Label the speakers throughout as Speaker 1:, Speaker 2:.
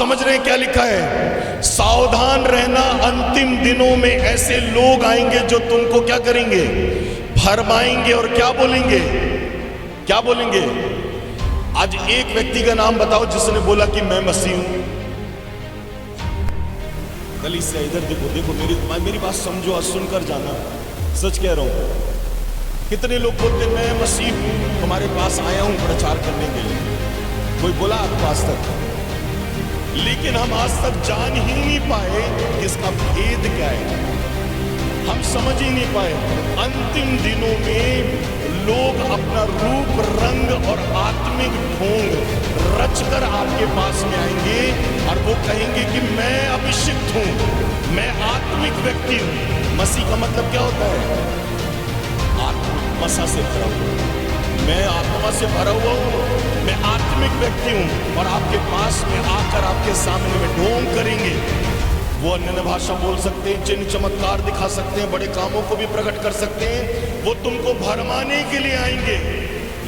Speaker 1: समझ रहे हैं क्या लिखा है? सावधान रहना, अंतिम दिनों में ऐसे लोग आएंगे जो तुमको क्या करेंगे? भरमाएंगे। और क्या बोलेंगे? क्या बोलेंगे? आज एक व्यक्ति का नाम बताओ जिसने बोला कि मैं मसीह हूं। गली से इधर देखो, देखो मेरी बात समझो और सुनकर जाना, सच कह रहा हूं। कितने लोग बोलते मैं मसीह हूं, तुम्हारे पास आया हूं प्रचार करने के लिए। कोई बोला आपको आज तक? लेकिन हम आज तक जान ही नहीं पाए कि इसका भेद क्या है। हम समझ ही नहीं पाए। अंतिम दिनों में लोग अपना रूप, रंग और आत्मिक ढोंग रचकर आपके पास में आएंगे और वो कहेंगे कि मैं अभिषिक्त हूं, मैं आत्मिक व्यक्ति हूं। मसीह का मतलब क्या होता है? आत्मिक मसा से भरा हुआ। मैं आत्मा से भरा हुआ हूं, मैं आत्मिक व्यक्ति हूं। और आपके पास में आकर आपके सामने में ढोंग करेंगे। वो अन्य भाषा बोल सकते हैं, चिन्ह चमत्कार दिखा सकते हैं, बड़े कामों को भी प्रकट कर सकते हैं। वो तुमको भरमाने के लिए आएंगे।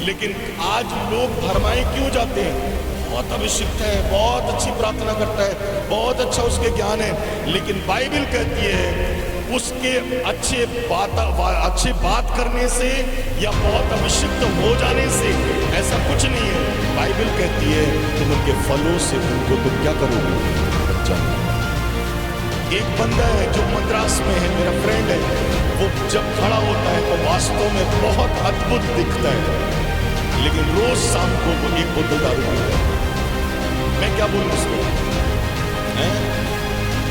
Speaker 1: लेकिन आज लोग भरमाए क्यों जाते हैं? बहुत अभिषिक्त है, बहुत अच्छी प्रार्थना करता है, बहुत अच्छा उसके ज्ञान है। लेकिन बाइबल कहती है उसके अच्छे बात करने से या बहुत अभिषिक्त हो जाने से ऐसा कुछ नहीं है। बाइबल कहती है तुम उनके फलों से उनको तुम क्या करोगे? एक बंदा है जो मद्रास में है, मेरा फ्रेंड है, वो जब खड़ा होता है तो वास्तव में बहुत अद्भुत दिखता है। लेकिन रोज शाम को वो एक बोतल दारू पीता है। मैं क्या बोलूं उसको?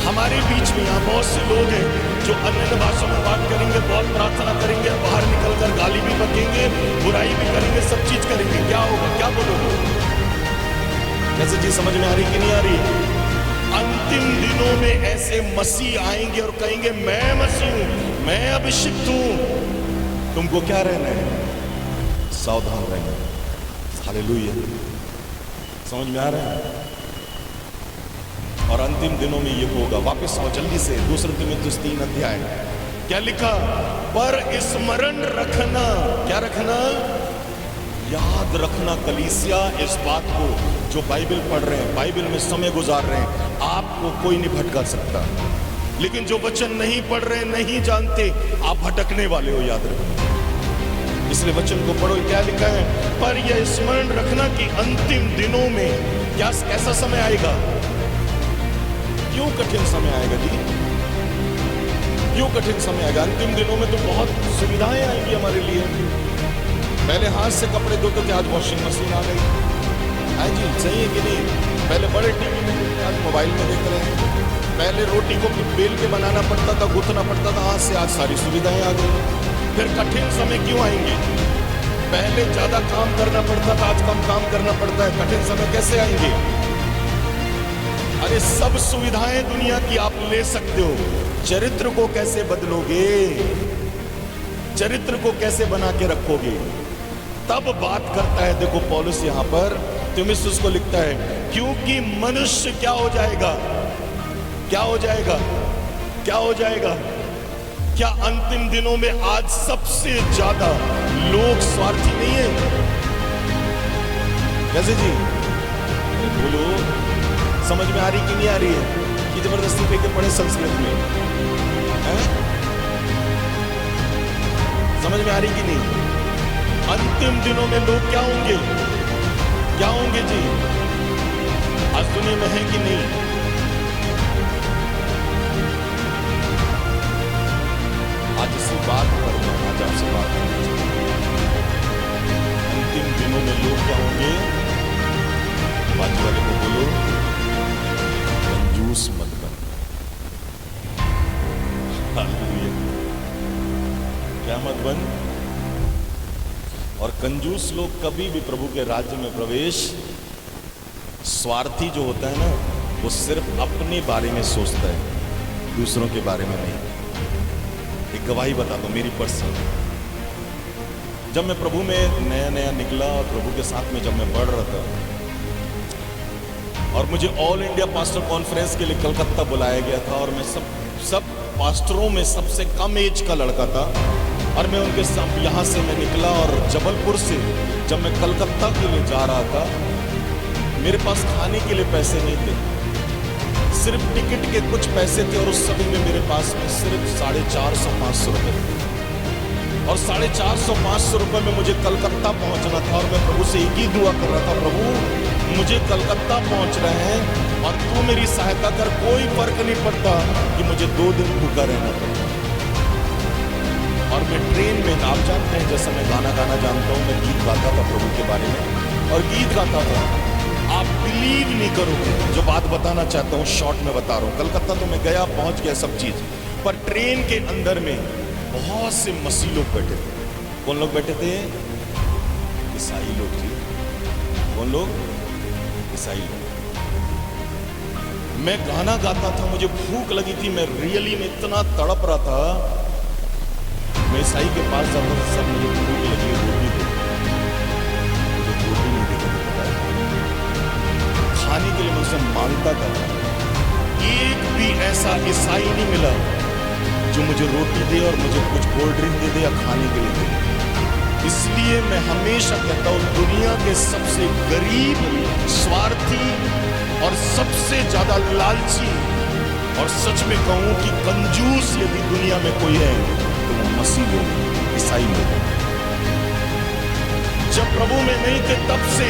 Speaker 1: हमारे बीच में यहाँ बहुत से लोग हैं जो अन्य भाषा में बात करेंगे, बहुत प्रार्थना करेंगे, बाहर निकलकर गाली भी बकेंगे, बुराई भी करेंगे, सब चीज करेंगे। क्या होगा? क्या बोलोगे? कैसे चीज समझ में आ रही कि नहीं आ रही? अंतिम दिनों में ऐसे मसीह आएंगे और कहेंगे मैं मसीह हूं, मैं अभिषिक्त हूं। तुमको क्या रहना है? सावधान रहना। हालेलुया। समझ में आ रहा है? और अंतिम दिनों में ये होगा। वापस आओ जल्दी से 2 तिमुथियुस 3 अध्याय। क्या लिखा? पर स्मरण रखना। क्या रखना? याद रखना कलीसिया इस बात को, जो बाइबल पढ़ रहे हैं, बाइबल में समय गुजार रहे हैं, आपको कोई नहीं भटका सकता। लेकिन जो वचन नहीं पढ़ रहे, नहीं जानते, आप भटकने वाले हो, याद रखना। इसलिए वचन को पढ़ो। क्या लिखा है? पर यह स्मरण रखना कि अंतिम दिनों में क्या कैसा समय आएगा? क्यों कठिन समय आएगा जी? क्यों कठिन समय आएगा? अंतिम दिनों में तो बहुत सुविधाएं आएंगी हमारे लिए। पहले हाथ से कपड़े धोते थे, आज वॉशिंग मशीन आ गई है जी। सही है कि नहीं? पहले बड़े टीवी में देखते, आज मोबाइल में देख रहे हैं। पहले रोटी को बेल के बनाना पड़ता था, गूंथना पड़ता था हाथ से, आज सारी सुविधाएं आ गई। फिर कठिन समय क्यों आएंगे? पहले ज्यादा काम करना पड़ता था, आज कम काम करना पड़ता है। कठिन समय कैसे आएंगे? अरे सब सुविधाएं दुनिया की आप ले सकते हो, चरित्र को कैसे बदलोगे? चरित्र को कैसे बना के रखोगे? तब बात करता है। देखो पौलुस यहां पर तीमुथियुस को लिखता है, क्योंकि मनुष्य क्या हो जाएगा? क्या हो जाएगा? क्या हो जाएगा? क्या अंतिम दिनों में आज सबसे ज्यादा लोग स्वार्थी नहीं है? कैसे जी? बोलो, समझ में आ रही कि नहीं आ रही है? कि जबरदस्ती पे के पढ़े संस्कृत में है? समझ में आ रही कि नहीं? अंतिम दिनों में लोग क्या होंगे? क्या होंगे जी? आज दुनिया में है कि नहीं? आज इसी बात पर आज आपसे बात करना चाहूंगा। अंतिम दिनों में लोग क्या होंगे? बाजू वाले को बोलो, कंजूस मत बन। हालेलुया। क्या मत बन? और कंजूस लोग कभी भी प्रभु के राज्य में प्रवेश, स्वार्थी जो होता है ना, वो सिर्फ अपने बारे में सोचता है, दूसरों के बारे में नहीं। एक गवाही बता दो मेरी पर्सनल। जब मैं प्रभु में नया नया निकला और प्रभु के साथ में जब मैं बढ़ रहा था और मुझे ऑल इंडिया पास्टर कॉन्फ्रेंस के लिए कलकत्ता बुलाया गया था, और मैं सब पास्टरों में सबसे कम एज का लड़का था, और मैं उनके साथ यहाँ से मैं निकला और जबलपुर से जब मैं कलकत्ता के लिए जा रहा था, मेरे पास खाने के लिए पैसे नहीं थे। सिर्फ टिकट के कुछ पैसे थे और उस समय में मेरे पास में सिर्फ 450-500 रुपए थे। और 450-500 रुपए में मुझे कलकत्ता पहुंचना था और मैं प्रभु से एक ही दुआ कर रहा था, प्रभु मुझे कलकत्ता पहुंच रहे हैं और तू मेरी सहायता कर, कोई फर्क नहीं पड़ता कि मुझे 2 दिन भूखा रहना पड़ता। और मैं ट्रेन में, आप जानते हैं जैसा मैं गाना गाना जानता हूँ, मैं गीत गाता था प्रभु के बारे में और गीत गाता था। आप बिलीव नहीं करोगे जो बात बताना चाहता हूँ, शॉर्ट में बता रहा हूँ। कलकत्ता तो मैं गया, पहुंच गया सब चीज, पर ट्रेन के अंदर में बहुत से मसीह लोग बैठे थे। कौन लोग बैठे थे? ईसाई लोग जी। कौन लोग? ईसाई लोग। मैं गाना गाता था, मुझे भूख लगी थी, मैं रियली में इतना तड़प रहा था। मैं ईसाई के पास जाता था, सब मुझे भूख लगी है, रोटी दे। मुझे रोटी नहीं देते खाने के लिए, मैं उसे मांगता था। एक भी ऐसा ईसाई नहीं मिला जो मुझे रोटी दे और मुझे कुछ कोल्ड ड्रिंक दे दे या खाने के लिए दे। इसलिए मैं हमेशा कहता हूं, दुनिया के सबसे गरीब, स्वार्थी और सबसे ज्यादा लालची, और सच में कहूं कि कंजूस यदि दुनिया में कोई है तो वो मसीह लोग, ईसाई लोग। जब प्रभु में नहीं थे तब से,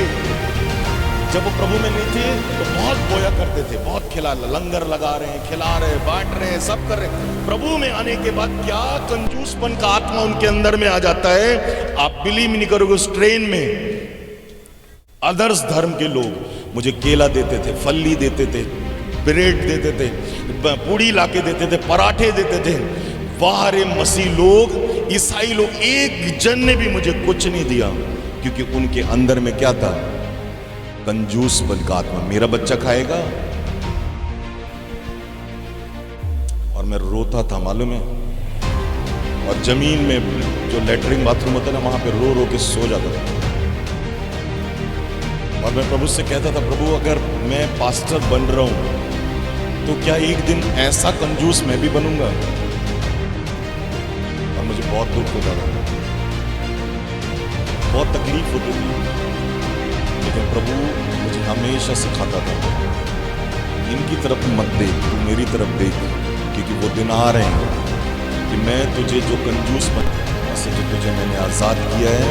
Speaker 1: जब वो प्रभु में नहीं थे तो बहुत बोया करते थे, बहुत खिला, लंगर लगा रहे हैं, खिला रहे हैं, बांट रहे हैं, सब कर रहे हैं। प्रभु में आने के बाद क्या कंजूसपन का आत्मा उनके अंदर में आ जाता है, आप बिलीव नहीं करोगे। उस ट्रेन में अदर्स धर्म के लोग मुझे केला देते थे, फल्ली देते थे, ब्रेड देते थे, पूड़ी लाके देते थे, पराठे देते थे। वाह रे मसीह लोग, ईसाई लोग, एक जन ने भी मुझे कुछ नहीं दिया, क्योंकि उनके अंदर में क्या था? कंजूस बन का आत्मा। मेरा बच्चा खाएगा, और मैं रोता था मालूम है। और जमीन में जो लेटरिन बाथरूम होता है ना, वहां पे रो रो के सो जाता था। और मैं प्रभु से कहता था, प्रभु अगर मैं पास्टर बन रहा हूं तो क्या एक दिन ऐसा कंजूस मैं भी बनूंगा? और मुझे बहुत दुख होता था, बहुत तकलीफ होती थी। लेकिन प्रभु मुझे हमेशा सिखाता था, इनकी तरफ मत देख, तू मेरी तरफ देख, क्योंकि वो दिन आ रहे हैं कि मैं तुझे जो कंजूस बना से जो तुझे मैंने आज़ाद किया है,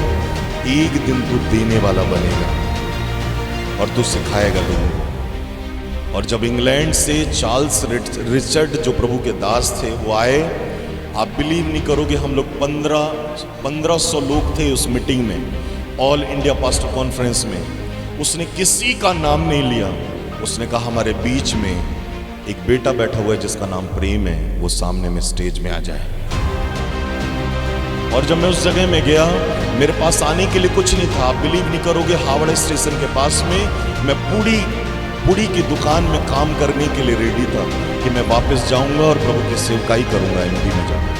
Speaker 1: एक दिन तू देने वाला बनेगा और तू सिखाएगा लोगों को। और जब इंग्लैंड से चार्ल्स रिचर्ड जो प्रभु के दास थे वो आए, आप बिलीव नहीं करोगे, हम लोग 1500 लोग थे उस मीटिंग में, ऑल इंडिया पास्टर कॉन्फ्रेंस में। उसने किसी का नाम नहीं लिया, उसने कहा हमारे बीच में एक बेटा बैठा हुआ है जिसका नाम प्रेम है, वो सामने में स्टेज में आ जाए। और जब मैं उस जगह में गया, मेरे पास आने के लिए कुछ नहीं था। आप बिलीव नहीं करोगे, हावड़ा स्टेशन के पास में मैं पूड़ी की दुकान में काम करने के लिए रेडी था कि मैं वापस जाऊंगा और प्रभु की सेवकाई करूंगा एमपी में जाकर।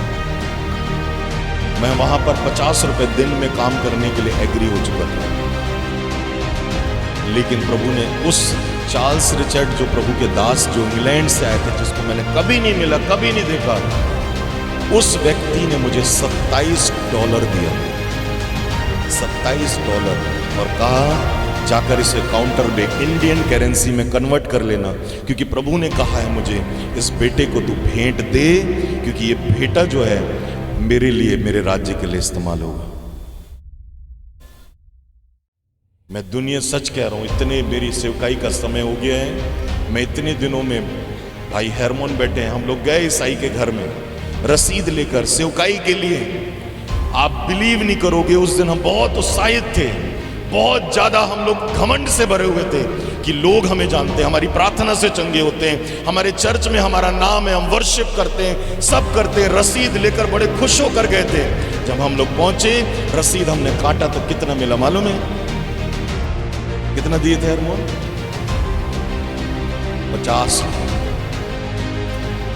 Speaker 1: मैं वहां पर 50 रुपए दिन में काम करने के लिए एग्री हो चुका था। लेकिन प्रभु ने उस चार्ल्स रिचर्ड जो प्रभु के दास जो इंग्लैंड से आए थे, जिसको मैंने कभी नहीं मिला, कभी नहीं देखा, उस व्यक्ति ने मुझे $27 दिया, $27, और कहा जाकर इसे काउंटर में इंडियन करेंसी में कन्वर्ट कर लेना, क्योंकि प्रभु ने कहा है मुझे इस बेटे को तू भेंट दे, क्योंकि ये बेटा जो है मेरे लिए, मेरे राज्य के लिए इस्तेमाल होगा। मैं दुनिया सच कह रहा हूं, इतने मेरी सेवकाई का समय हो गया है। मैं इतने दिनों में, भाई हेरमोन बैठे हैं, हम लोग गए ईसाई के घर में रसीद लेकर सेवकाई के लिए। आप बिलीव नहीं करोगे, उस दिन हम बहुत उत्साहित थे, बहुत ज्यादा हम लोग घमंड से भरे हुए थे कि लोग हमें जानते हैं, हमारी प्रार्थना से चंगे होते हैं, हमारे चर्च में हमारा नाम है, हम वर्शिप करते हैं, सब करते हैं। रसीद लेकर बड़े खुश होकर गए थे। जब हम लोग पहुंचे, रसीद हमने काटा तो कितना मिला मालूम है? कितना दिए थे हरमोन? 50।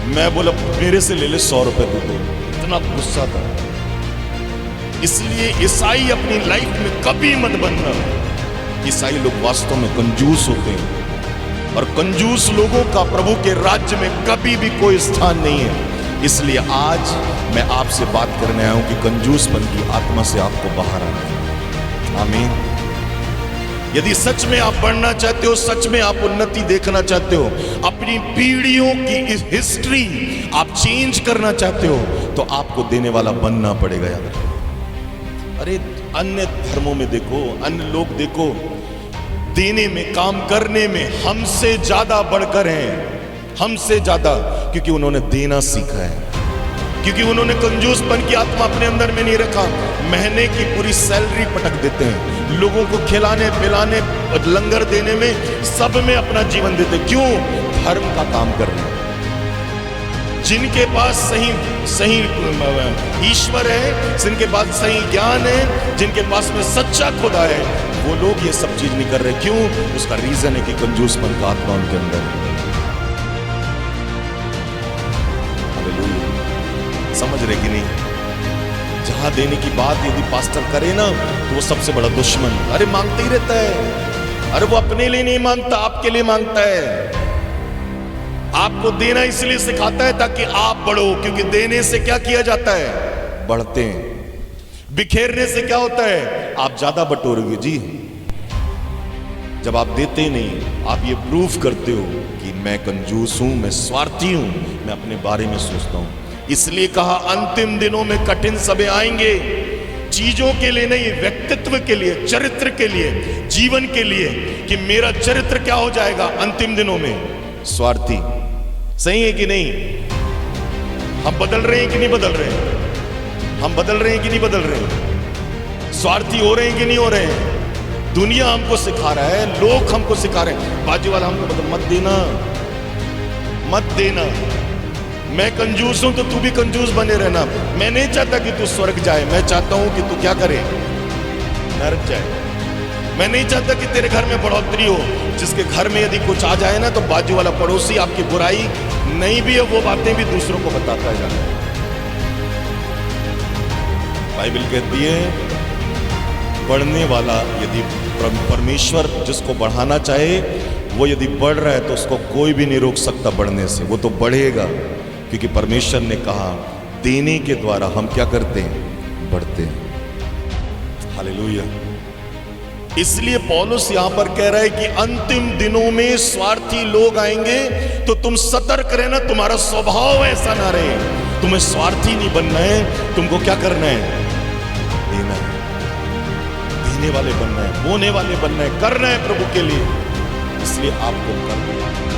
Speaker 1: मैं बोला मेरे से ले ले 100 रुपए दे दो। इतना गुस्सा था। इसलिए ईसाई अपनी लाइफ में कभी मत बनना। ईसाई लोग वास्तव में कंजूस होते हैं, और कंजूस लोगों का प्रभु के राज्य में कभी भी कोई स्थान नहीं है। इसलिए आज मैं आपसे बात करने आया हूं कि कंजूसपन की आत्मा से आपको बाहर आना है। आमीन। यदि सच में आप बढ़ना चाहते हो, सच में आप उन्नति देखना चाहते हो, अपनी पीढ़ियों की इस हिस्ट्री आप चेंज करना चाहते हो, तो आपको देने वाला बनना पड़ेगा। याद रखो। अरे अन्य धर्मों में देखो, अन्य लोग देखो, देने में, काम करने में हमसे ज्यादा बढ़कर हैं, हमसे ज्यादा, क्योंकि उन्होंने देना सीखा है, क्योंकि उन्होंने कंजूसपन की आत्मा अपने अंदर में नहीं रखा। महीने की पूरी सैलरी पटक देते हैं, लोगों को खिलाने पिलाने, लंगर देने में, सब में अपना जीवन देते। क्यों? धर्म का काम कर रहे हैं। जिनके पास सही ईश्वर है, जिनके पास सही ज्ञान है, जिनके पास में सच्चा खुदा है, वो लोग ये सब चीज नहीं कर रहे। क्यों? उसका रीजन है कि कंजूसपन का आत्मा उनके अंदर है। समझ रहे कि नहीं? जहां देने की बात यदि पास्टर करे ना, तो वो सबसे बड़ा दुश्मन। अरे मांगते ही रहता है। अरे वो अपने लिए नहीं मांगता, आपके लिए मांगता है। आपको देना इसलिए सिखाता है ताकि आप बढ़ो, क्योंकि देने से क्या किया जाता है? बढ़ते हैं। बिखेरने से क्या होता है? आप ज्यादा बटोरोगे जी। जब आप देते नहीं, आप ये प्रूफ करते हो कि मैं कंजूस हूं, मैं स्वार्थी हूं, मैं अपने बारे में सोचता हूं। इसलिए कहा अंतिम दिनों में कठिन समय आएंगे, चीजों के लिए नहीं, व्यक्तित्व के लिए, चरित्र के लिए, जीवन के लिए, कि मेरा चरित्र क्या हो जाएगा अंतिम दिनों में? स्वार्थी। सही है कि नहीं? हम बदल रहे हैं कि नहीं बदल रहे हैं? हम बदल रहे हैं कि नहीं बदल रहे हैं? स्वार्थी हो रहे हैं कि नहीं हो रहे हैं? दुनिया हमको सिखा रहा है, लोग हमको सिखा रहे हैं, बाजू वाला हमको बता, मत देना, मत देना। मैं कंजूस हूं तो तू भी कंजूस बने रहना। मैं नहीं चाहता कि तू स्वर्ग जाए, मैं चाहता हूं कि तू क्या करे? नरक जाए। मैं नहीं चाहता कि तेरे घर में बढ़ोतरी हो। जिसके घर में यदि कुछ आ जाए ना, तो बाजू वाला पड़ोसी आपकी बुराई नहीं भी है, वो बातें भी दूसरों को बताता है जाता है। बाइबल कहती है बढ़ने वाला, यदि परमेश्वर जिसको बढ़ाना चाहे, वो यदि बढ़ रहा है तो उसको कोई भी नहीं रोक सकता बढ़ने से। वो तो बढ़ेगा, क्योंकि परमेश्वर ने कहा देने के द्वारा हम क्या करते हैं? बढ़ते हैं। हालेलुया। इसलिए पौलुस यहां पर कह रहा है कि अंतिम दिनों में स्वार्थी लोग आएंगे, तो तुम सतर्क रहना, तुम्हारा स्वभाव ऐसा ना रहे। तुम्हें स्वार्थी नहीं बनना है, तुमको क्या करना है? देना है, देने वाले बनना है, बोने वाले बनना है, करना है प्रभु के लिए। इसलिए आपको करना है।